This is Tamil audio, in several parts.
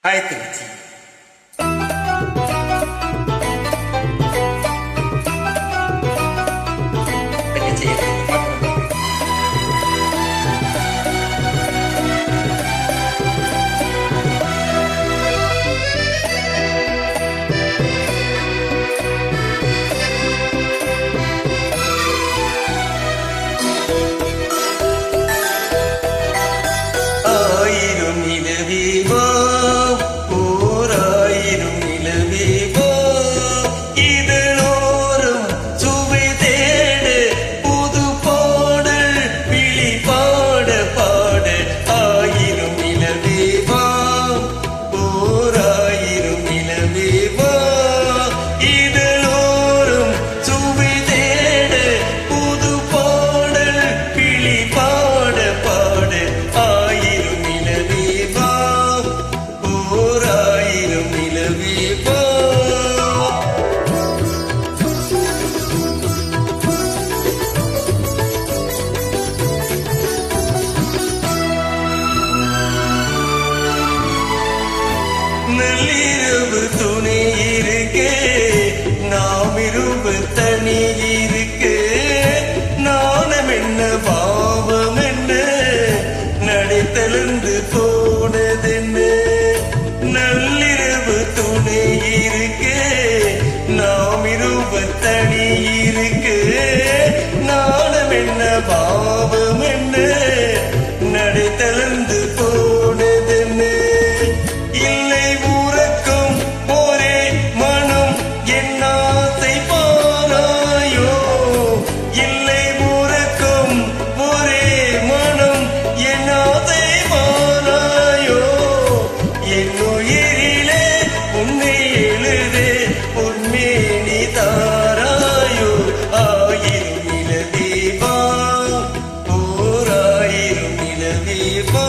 Hai திருச்சி. நள்ளிரவு துணை இருக்கே, நாம் இருவு தனி இருக்கே, நாணம் என்ன பாவம் என்ன, நடைத்தளர்ந்து போனதென்ன. நள்ளிரவு துணை இருக்கே, நாம் இருவு தனி இருக்கே, நாணம் என்ன பாவம் என்ன, நடைத்தளர்ந்து போனதென்ன. இல்லை ஊரக்கும் ஒரே மனம் என்னாசை பாராயோ, இல்லை ஊரக்கும் ஒரே மனம் என்னாசை பாராயோ, என்னுயிரிலே உன்னை எழுதே உன்மேனி தாராயோ. ஆயிரம் நிலவேவா, ஓராயிரம் நிலவேவா.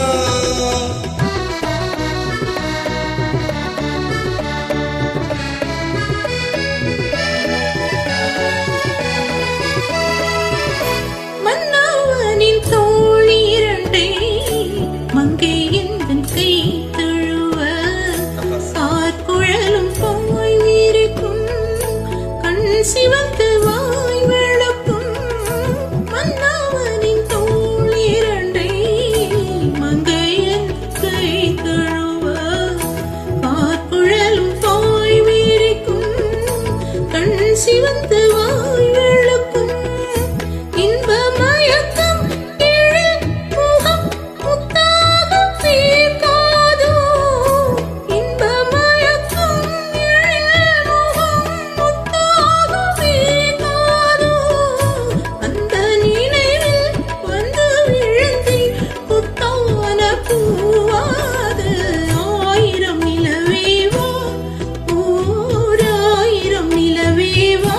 சிவந்து வாய் விளக்கும் மன்னவனின் தோள் இரண்டை மங்கையன் கை தழுவ, கார்குழலும் பாய் விரிக்கும் கண் சிவந்து வாய் விளக்கும் இன்ப மயக்கம் எழில் முகம் முத்தாக தீர்க்காதோ, இன்ப மயக்கம் எழில் முகம் முத்தாக தீர்க்காதோ, அந்த நினைவில் வந்து விழுந்தி புத்தான பூவாது. ஆயிரம் நிலவேவா, ஓராயிரம் நிலவேவா.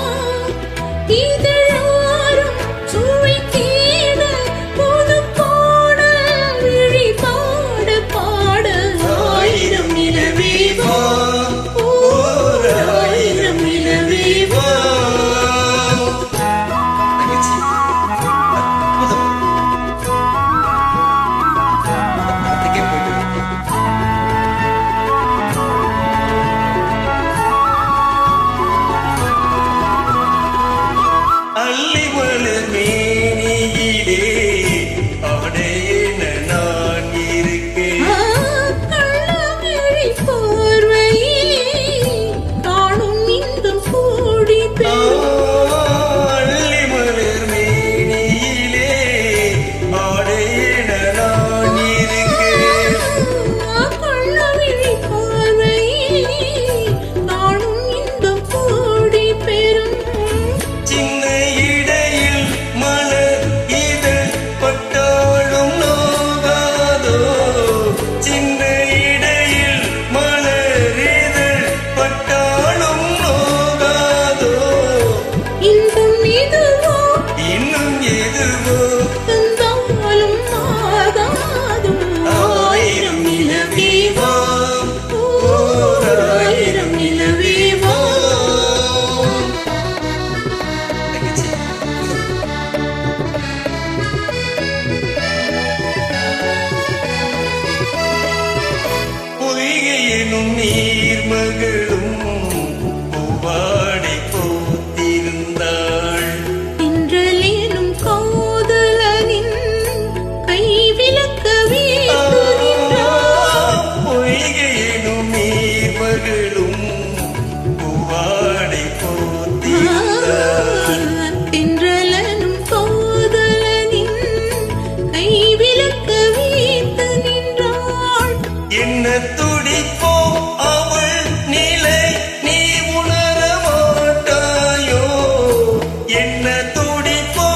எனும் நீர்மகளும் பூவாடை போத்திருந்தாள் இன்றலேனும் காதலனின் கைவிலக்க வீட்டு நின்றாள். பொய்கை எனும் நீர்மகளும் பூவாடை போத்திருந்தாள் தென்றலனும் காதலனின் கைவிலக்க வீட்டு நின்றாள். என்ன துடிப்போ அவள் நிலை நீ உணர மாட்டாயோ என்ன துடிப்போ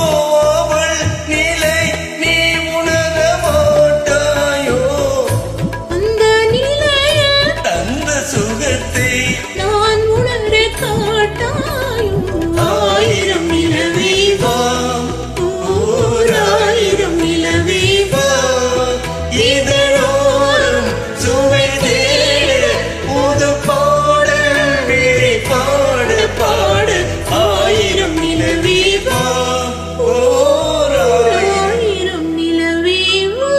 அவள் நிலை நீ உணர மாட்டாயோ அந்த நிலையில் தந்த சுகத்தை நான் உணர காட்டாயோ. ஆயிரம் நிலவே வா, ஓர் ஆயிரம் நிலவே வா, இதழோரம் சுவை தேட புது பாடல் விழி பாட பாட ஆயிரம் நிலவே வா ஓர் ஆயிரம் ஆயிரம் நிலவே வா.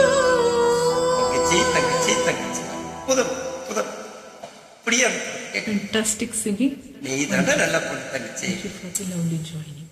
தங்கச்சி தங்கச்சி புதம் புதம் அப்படியே Fantastic singing. நீ தானே நல்லா பண்ண தங்கச்சி Thank you for the lovely joining.